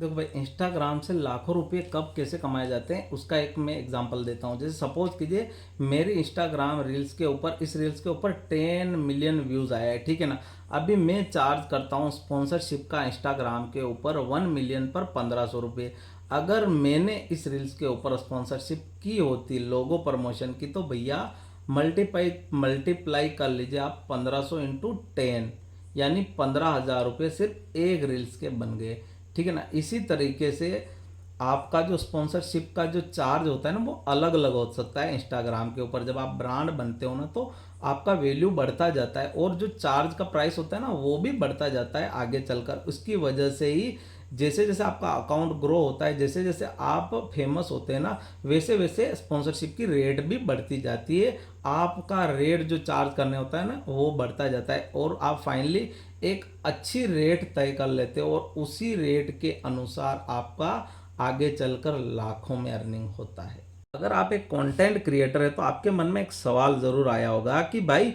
देखो भाई, इंस्टाग्राम से लाखों रुपए कब कैसे कमाए जाते हैं उसका एक मैं एग्जांपल देता हूँ। जैसे सपोज कीजिए मेरी इंस्टाग्राम रील्स के ऊपर, इस रील्स के ऊपर 10 मिलियन व्यूज़ आया है, ठीक है ना। अभी मैं चार्ज करता हूँ स्पॉन्सरशिप का इंस्टाग्राम के ऊपर 1 मिलियन पर 1500 रुपये। अगर मैंने इस रील्स के ऊपर स्पॉन्सरशिप की होती, लोगो प्रमोशन की, तो भैया मल्टीप्लाई मल्टीप्लाई कर लीजिए आप 1500 इंटू 10, यानी 15,000 रुपये सिर्फ एक रील्स के बन गए, ठीक है ना। इसी तरीके से आपका जो स्पॉन्सरशिप का जो चार्ज होता है ना, वो अलग अलग हो सकता है इंस्टाग्राम के ऊपर। जब आप ब्रांड बनते हो ना, तो आपका वैल्यू बढ़ता जाता है और जो चार्ज का प्राइस होता है ना, वो भी बढ़ता जाता है आगे चलकर। उसकी वजह से ही जैसे जैसे आपका अकाउंट ग्रो होता है, जैसे जैसे आप फेमस होते हैं ना, वैसे वैसे स्पॉन्सरशिप की रेट भी बढ़ती जाती है। आपका रेट जो चार्ज करने होता है ना, वो बढ़ता जाता है और आप फाइनली एक अच्छी रेट तय कर लेते हो और उसी रेट के अनुसार आपका आगे चलकर लाखों में अर्निंग होता है। अगर आप एक कंटेंट क्रिएटर है तो आपके मन में एक सवाल ज़रूर आया होगा कि भाई,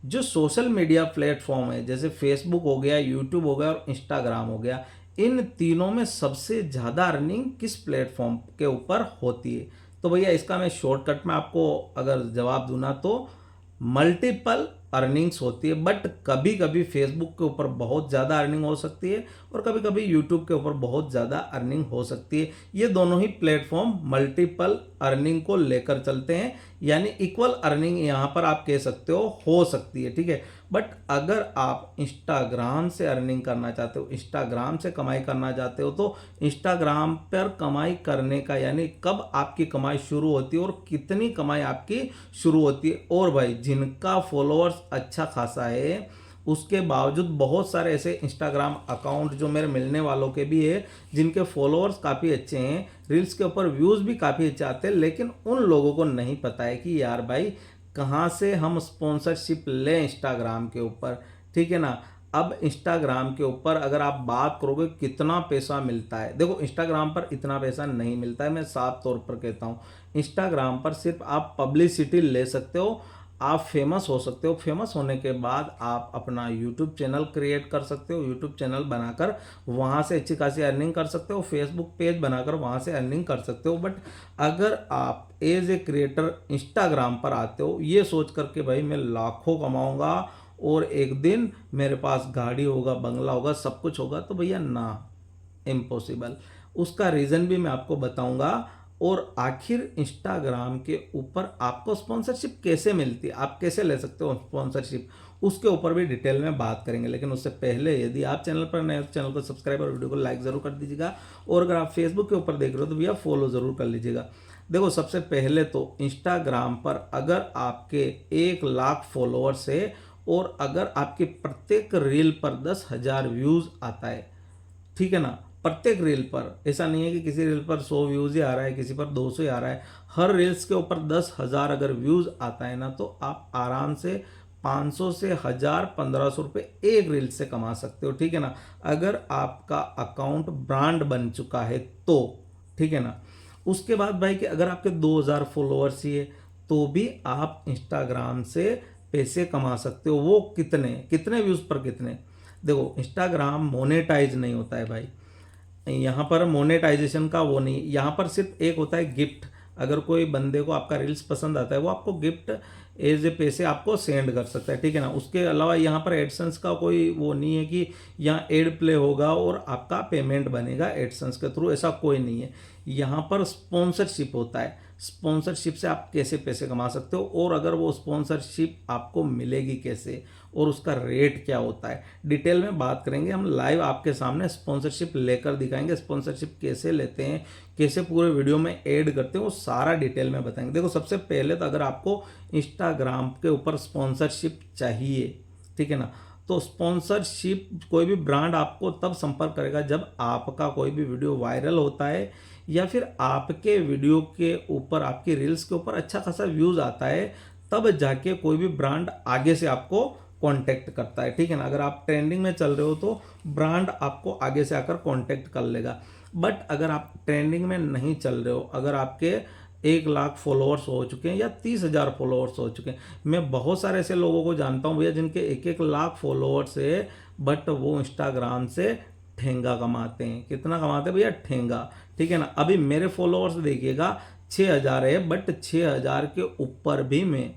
जो सोशल मीडिया प्लेटफॉर्म है जैसे फेसबुक हो गया, यूट्यूब हो गया और इंस्टाग्राम हो गया, इन तीनों में सबसे ज़्यादा अर्निंग किस प्लेटफॉर्म के ऊपर होती है? तो भैया इसका मैं शॉर्टकट में आपको अगर जवाब दूँ ना, तो मल्टीपल अर्निंग्स होती है। बट कभी कभी फेसबुक के ऊपर बहुत ज़्यादा अर्निंग हो सकती है और कभी कभी यूट्यूब के ऊपर बहुत ज़्यादा अर्निंग हो सकती है। ये दोनों ही प्लेटफॉर्म मल्टीपल अर्निंग को लेकर चलते हैं, यानी इक्वल अर्निंग यहाँ पर आप कह सकते हो सकती है, ठीक है। बट अगर आप इंस्टाग्राम से अर्निंग करना चाहते हो, इंस्टाग्राम से कमाई करना चाहते हो, तो इंस्टाग्राम पर कमाई करने का, यानी कब आपकी कमाई शुरू होती है और कितनी कमाई आपकी शुरू होती है। और भाई, जिनका फॉलोअर्स अच्छा खासा है, उसके बावजूद बहुत सारे ऐसे इंस्टाग्राम अकाउंट जो मेरे मिलने वालों के भी है, जिनके फॉलोअर्स काफ़ी अच्छे हैं, रील्स के ऊपर व्यूज़ भी काफ़ी अच्छे आते हैं, लेकिन उन लोगों को नहीं पता है कि यार भाई, कहाँ से हम स्पॉन्सरशिप लें इंस्टाग्राम के ऊपर, ठीक है ना। अब इंस्टाग्राम के ऊपर अगर आप बात करोगे कितना पैसा मिलता है, देखो इंस्टाग्राम पर इतना पैसा नहीं मिलता है, मैं साफ तौर पर कहता हूँ। इंस्टाग्राम पर सिर्फ आप पब्लिसिटी ले सकते हो, आप फेमस हो सकते हो, फेमस होने के बाद आप अपना यूट्यूब चैनल क्रिएट कर सकते हो, यूट्यूब चैनल बनाकर वहाँ से अच्छी खासी अर्निंग कर सकते हो, फेसबुक पेज बनाकर वहाँ से अर्निंग कर सकते हो। बट अगर आप एज ए क्रिएटर इंस्टाग्राम पर आते हो ये सोच करके भाई मैं लाखों कमाऊंगा और एक दिन मेरे पास गाड़ी होगा, बंगला होगा, सब कुछ होगा, तो भैया ना, इम्पॉसिबल। उसका रीज़न भी मैं आपको बताऊंगा। और आखिर इंस्टाग्राम के ऊपर आपको स्पॉन्सरशिप कैसे मिलती है, आप कैसे ले सकते हो स्पॉन्सरशिप, उसके ऊपर भी डिटेल में बात करेंगे। लेकिन उससे पहले यदि आप चैनल पर नए हो तो चैनल को सब्सक्राइब और वीडियो को लाइक ज़रूर कर दीजिएगा। और अगर आप फेसबुक के ऊपर देख रहे हो तो भैया फॉलो ज़रूर कर लीजिएगा। देखो, सबसे पहले तो इंस्टाग्राम पर अगर आपके 1 लाख फॉलोअर्स है और अगर आपके प्रत्येक रील पर 10,000 व्यूज़ आता है, ठीक है ना, प्रत्येक रील पर, ऐसा नहीं है कि किसी रील पर 100 व्यूज़ ही आ रहा है, किसी पर 200 ही आ रहा है, हर रील्स के ऊपर 10,000 अगर व्यूज़ आता है ना, तो आप आराम से 500 से 1,000 1,500 रुपये एक रील से कमा सकते हो, ठीक है ना। अगर आपका अकाउंट ब्रांड बन चुका है तो, ठीक है ना। उसके बाद भाई कि अगर आपके 2,000 फॉलोअर्स ही है तो भी आप इंस्टाग्राम से पैसे कमा सकते हो। वो कितने कितने व्यूज़ पर कितने, देखो इंस्टाग्राम मोनेटाइज नहीं होता है भाई, यहाँ पर मोनेटाइजेशन का वो नहीं, यहाँ पर सिर्फ एक होता है गिफ्ट। अगर कोई बंदे को आपका रील्स पसंद आता है, वो आपको गिफ्ट एज ए पैसे आपको सेंड कर सकता है, ठीक है ना। उसके अलावा यहाँ पर एडसेंस का कोई वो नहीं है कि यहाँ एड प्ले होगा और आपका पेमेंट बनेगा एडसेंस के थ्रू, ऐसा कोई नहीं है। यहाँ पर स्पॉन्सरशिप होता है, स्पॉन्सरशिप से आप कैसे पैसे कमा सकते हो और अगर वो स्पॉन्सरशिप आपको मिलेगी कैसे और उसका रेट क्या होता है, डिटेल में बात करेंगे। हम लाइव आपके सामने स्पॉन्सरशिप लेकर दिखाएंगे, स्पॉन्सरशिप कैसे लेते हैं, कैसे पूरे वीडियो में ऐड करते हैं, वो सारा डिटेल में बताएंगे। देखो, सबसे पहले तो अगर आपको इंस्टाग्राम के ऊपर स्पॉन्सरशिप चाहिए, ठीक है ना, तो स्पॉन्सरशिप कोई भी ब्रांड आपको तब संपर्क करेगा जब आपका कोई भी वीडियो वायरल होता है या फिर आपके वीडियो के ऊपर, आपकी रील्स के ऊपर अच्छा खासा व्यूज़ आता है, तब जाके कोई भी ब्रांड आगे से आपको कांटेक्ट करता है, ठीक है ना। अगर आप ट्रेंडिंग में चल रहे हो तो ब्रांड आपको आगे से आकर कांटेक्ट कर लेगा। बट अगर आप ट्रेंडिंग में नहीं चल रहे हो, अगर आपके 1 लाख फॉलोअर्स हो चुके हैं या 30,000 फॉलोअर्स हो चुके हैं, मैं बहुत सारे ऐसे लोगों को जानता हूँ भैया जिनके 1-1 लाख फॉलोअर्स है, बट वो इंस्टाग्राम से ठेंगा कमाते हैं। कितना कमाते हैं भैया? ठेंगा। ठीक है ना। अभी मेरे फॉलोअर्स देखिएगा 6,000 है, बट 6,000 के ऊपर भी मैं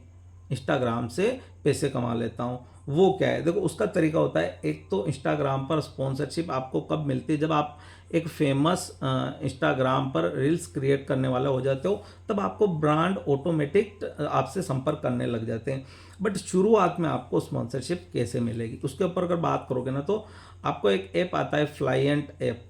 इंस्टाग्राम से पैसे कमा लेता हूँ। वो क्या है? देखो उसका तरीका होता है, एक तो इंस्टाग्राम पर स्पॉन्सरशिप आपको कब मिलती है? जब आप एक फेमस इंस्टाग्राम पर रील्स क्रिएट करने वाला हो जाते हो, तब आपको ब्रांड ऑटोमेटिक आपसे संपर्क करने लग जाते हैं। बट शुरुआत में आपको स्पॉन्सरशिप कैसे मिलेगी, उसके ऊपर अगर बात करोगे ना, तो आपको एक ऐप आता है फ्लाइएंट ऐप,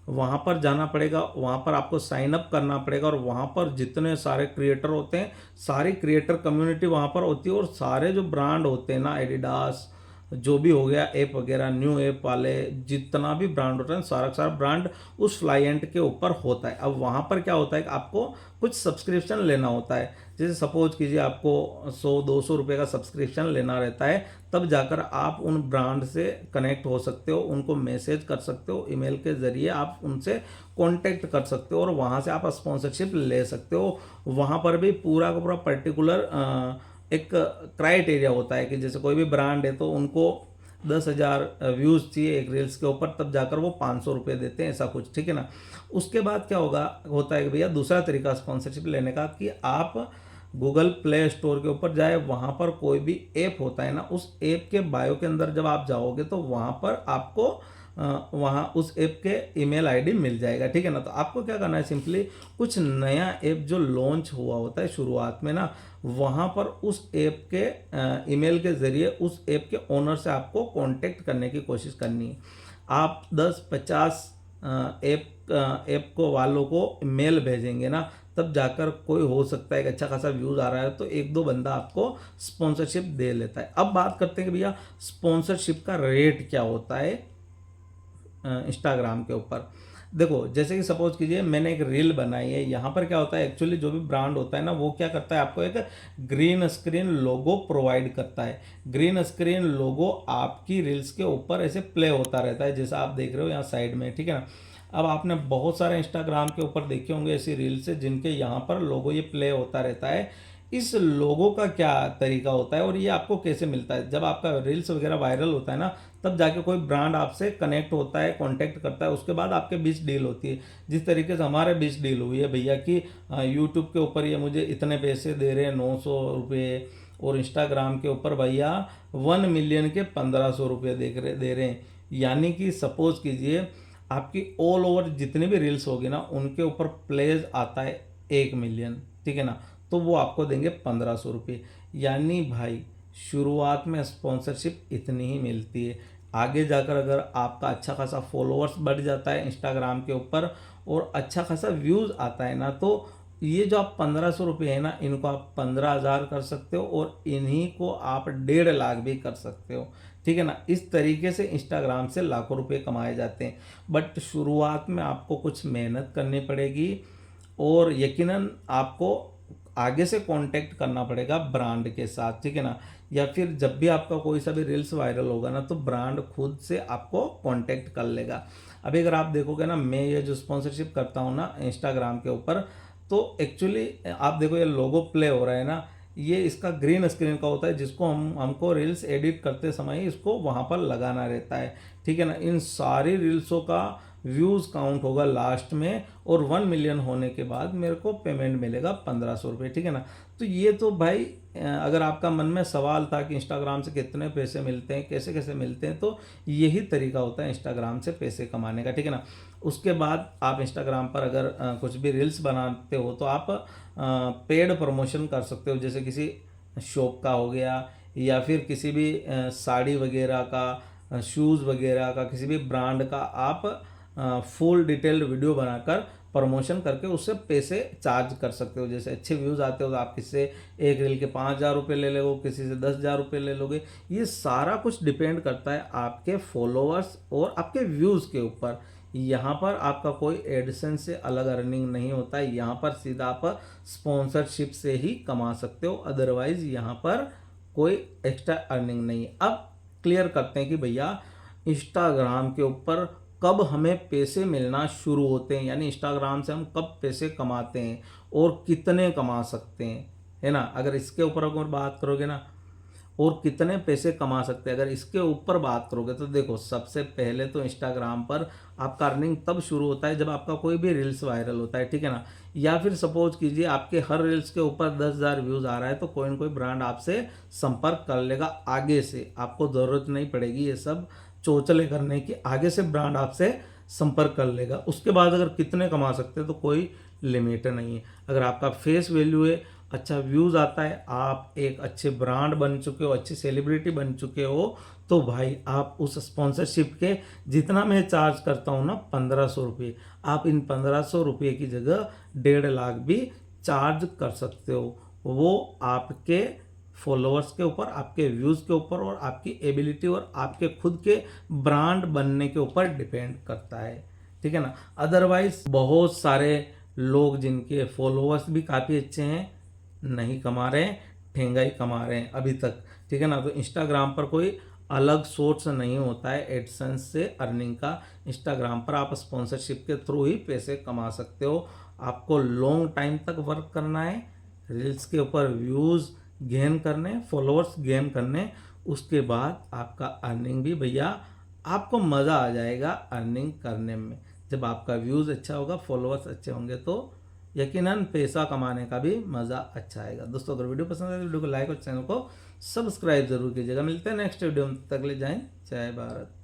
वहाँ पर जाना पड़ेगा, वहाँ पर आपको साइन अप करना पड़ेगा, और वहाँ पर जितने सारे क्रिएटर होते हैं, सारी क्रिएटर कम्युनिटी वहाँ पर होती है, और सारे जो ब्रांड होते हैं ना, एडिडास जो भी हो गया ऐप वगैरह, न्यू ऐप वाले, जितना भी ब्रांड होता है, सारा का सारा ब्रांड उस फ्लाइएंट के ऊपर होता है। अब वहाँ पर क्या होता है कि आपको कुछ सब्सक्रिप्शन लेना होता है। जैसे सपोज कीजिए आपको 100-200 रुपये का सब्सक्रिप्शन लेना रहता है, तब जाकर आप उन ब्रांड से कनेक्ट हो सकते हो, उनको मैसेज कर सकते हो, ईमेल के ज़रिए आप उनसे कांटेक्ट कर सकते हो, और वहाँ से आप स्पॉन्सरशिप ले सकते हो। वहाँ पर भी पूरा का पूरा पर्टिकुलर एक क्राइटेरिया होता है कि जैसे कोई भी ब्रांड है तो उनको 10,000 व्यूज़ चाहिए एक रील्स के ऊपर, तब जाकर वो 500 रुपये देते हैं, ऐसा कुछ। ठीक है ना। उसके बाद क्या होता है कि भैया दूसरा तरीका स्पॉन्सरशिप लेने का, कि आप गूगल प्ले स्टोर के ऊपर जाए, वहाँ पर कोई भी ऐप होता है ना, उस ऐप के बायो के अंदर जब आप जाओगे तो वहाँ पर आपको वहाँ उस ऐप के ईमेल आईडी मिल जाएगा। ठीक है ना। तो आपको क्या करना है, सिंपली कुछ नया ऐप जो लॉन्च हुआ होता है शुरुआत में ना, वहाँ पर उस ऐप के ईमेल के ज़रिए उस ऐप के ओनर से आपको कांटेक्ट करने की कोशिश करनी है। आप 10-50 ऐप को वालों को मेल भेजेंगे ना, तब जाकर कोई हो सकता है कि अच्छा खासा व्यूज़ आ रहा है तो एक दो बंदा आपको स्पॉन्सरशिप दे लेता है। अब बात करते हैं कि भैया स्पॉन्सरशिप का रेट क्या होता है इंस्टाग्राम के ऊपर। देखो जैसे कि सपोज कीजिए मैंने एक रील बनाई है, यहाँ पर क्या होता है, एक्चुअली जो भी ब्रांड होता है ना, वो क्या करता है, आपको एक ग्रीन स्क्रीन लोगो प्रोवाइड करता है। ग्रीन स्क्रीन लोगो आपकी रील्स के ऊपर ऐसे प्ले होता रहता है, जैसा आप देख रहे हो यहाँ साइड में। ठीक है ना। अब आपने बहुत सारे इंस्टाग्राम के ऊपर देखे होंगे ऐसी रील्स है जिनके यहाँ पर लोगो ये प्ले होता रहता है। इस लोगो का क्या तरीका होता है और ये आपको कैसे मिलता है? जब आपका रील्स वगैरह वायरल होता है ना, तब जाके कोई ब्रांड आपसे कनेक्ट होता है, कांटेक्ट करता है, उसके बाद आपके बीच डील होती है। जिस तरीके से हमारे बीच डील हुई है भैया कि यूट्यूब के ऊपर ये मुझे इतने पैसे दे रहे हैं, 900 रुपये, और इंस्टाग्राम के ऊपर भैया 1 मिलियन के 1500 रुपये दे रहे हैं। यानी कि सपोज कीजिए आपकी ऑल ओवर जितनी भी रील्स होगी ना, उनके ऊपर प्लेज आता है 1 मिलियन। ठीक है ना। तो वो आपको देंगे 1500 रुपये। यानी भाई शुरुआत में स्पॉन्सरशिप इतनी ही मिलती है। आगे जाकर अगर आपका अच्छा खासा फॉलोअर्स बढ़ जाता है इंस्टाग्राम के ऊपर और अच्छा खासा व्यूज़ आता है ना, तो ये जो आप 1500 रुपये है ना, इनको आप 15,000 कर सकते हो, और इन्हीं को आप 1.5 लाख भी कर सकते हो। ठीक है ना। इस तरीके से इंस्टाग्राम से लाखों रुपए कमाए जाते हैं। बट शुरुआत में आपको कुछ मेहनत करनी पड़ेगी, और यकीनन आपको आगे से कांटेक्ट करना पड़ेगा ब्रांड के साथ। ठीक है ना। या फिर जब भी आपका कोई सा भी रील्स वायरल होगा ना, तो ब्रांड खुद से आपको कांटेक्ट कर लेगा। अभी अगर आप देखोगे ना, मैं ये जो स्पॉन्सरशिप करता हूँ ना इंस्टाग्राम के ऊपर, तो एक्चुअली आप देखो ये लोगो प्ले हो रहा है ना, ये इसका ग्रीन स्क्रीन का होता है, जिसको हमको रील्स एडिट करते समय इसको वहाँ पर लगाना रहता है। ठीक है ना। इन सारी रील्सों का व्यूज़ काउंट होगा लास्ट में, और 1 मिलियन होने के बाद मेरे को पेमेंट मिलेगा 1500 रुपये। ठीक है ना। तो ये तो भाई अगर आपका मन में सवाल था कि इंस्टाग्राम से कितने पैसे मिलते हैं, कैसे कैसे मिलते हैं, तो यही तरीका होता है इंस्टाग्राम से पैसे कमाने का। ठीक है ना। उसके बाद आप इंस्टाग्राम पर अगर कुछ भी रील्स बनाते हो तो आप पेड प्रमोशन कर सकते हो, जैसे किसी शॉप का हो गया, या फिर किसी भी साड़ी वगैरह का, शूज़ वगैरह का, किसी भी ब्रांड का आप फुल डिटेल्ड वीडियो बनाकर प्रमोशन करके उससे पैसे चार्ज कर सकते हो। जैसे अच्छे व्यूज़ आते हो तो आप किसी से एक रील के 5,000 रुपये ले लोगे, किसी से 10,000 रुपये ले लोगे। ये सारा कुछ डिपेंड करता है आपके फॉलोअर्स और आपके व्यूज़ के ऊपर। यहाँ पर आपका कोई एडसेंस से अलग अर्निंग नहीं होता है, यहाँ पर सीधा आप स्पॉन्सरशिप से ही कमा सकते हो, अदरवाइज यहाँ पर कोई एक्स्ट्रा अर्निंग नहीं है। अब क्लियर करते हैं कि भैया इंस्टाग्राम के ऊपर कब हमें पैसे मिलना शुरू होते हैं, यानी इंस्टाग्राम से हम कब पैसे कमाते हैं और कितने कमा सकते हैं, है ना। अगर इसके ऊपर अगर बात करोगे ना, और कितने पैसे कमा सकते हैं। अगर इसके ऊपर बात करोगे तो देखो, सबसे पहले तो इंस्टाग्राम पर आपका अर्निंग तब शुरू होता है जब आपका कोई भी रील्स वायरल होता है, ठीक है ना। या फिर सपोज कीजिए आपके हर रील्स के ऊपर 10,000 व्यूज़ आ रहा है तो कोई ना कोई ब्रांड आपसे संपर्क कर लेगा आगे से, आपको ज़रूरत नहीं पड़ेगी ये सब चोचले करने की, आगे से ब्रांड आपसे संपर्क कर लेगा। उसके बाद अगर कितने कमा सकते हैं तो कोई लिमिट नहीं है। अगर आपका फेस वैल्यू है, अच्छा व्यूज़ आता है, आप एक अच्छे ब्रांड बन चुके हो, अच्छी सेलिब्रिटी बन चुके हो, तो भाई आप उस स्पॉन्सरशिप के जितना मैं चार्ज करता हूँ ना 1,500 रुपये, आप इन 1,500 रुपये की जगह 1,50,000 भी चार्ज कर सकते हो। वो आपके फॉलोअर्स के ऊपर, आपके व्यूज़ के ऊपर और आपकी एबिलिटी और आपके खुद के ब्रांड बनने के ऊपर डिपेंड करता है, ठीक है ना। अदरवाइज बहुत सारे लोग जिनके फॉलोअर्स भी काफ़ी अच्छे हैं नहीं कमा रहे हैं, ठेंगा ही कमा रहे हैं अभी तक, ठीक है ना। तो इंस्टाग्राम पर कोई अलग सोर्स नहीं होता है एडसेंस से अर्निंग का। इंस्टाग्राम पर आप स्पॉन्सरशिप के थ्रू ही पैसे कमा सकते हो। आपको लॉन्ग टाइम तक वर्क करना है, रील्स के ऊपर व्यूज़ गेन करने, फॉलोअर्स गेन करने, उसके बाद आपका अर्निंग भी भैया आपको मज़ा आ जाएगा अर्निंग करने में। जब आपका व्यूज़ अच्छा होगा, फॉलोअर्स अच्छे होंगे तो यकीनन पैसा कमाने का भी मज़ा अच्छा आएगा। दोस्तों अगर वीडियो पसंद आए तो वीडियो को लाइक और चैनल को सब्सक्राइब जरूर कीजिएगा। मिलते हैं नेक्स्ट वीडियो में, तक ले जाएं, जय भारत।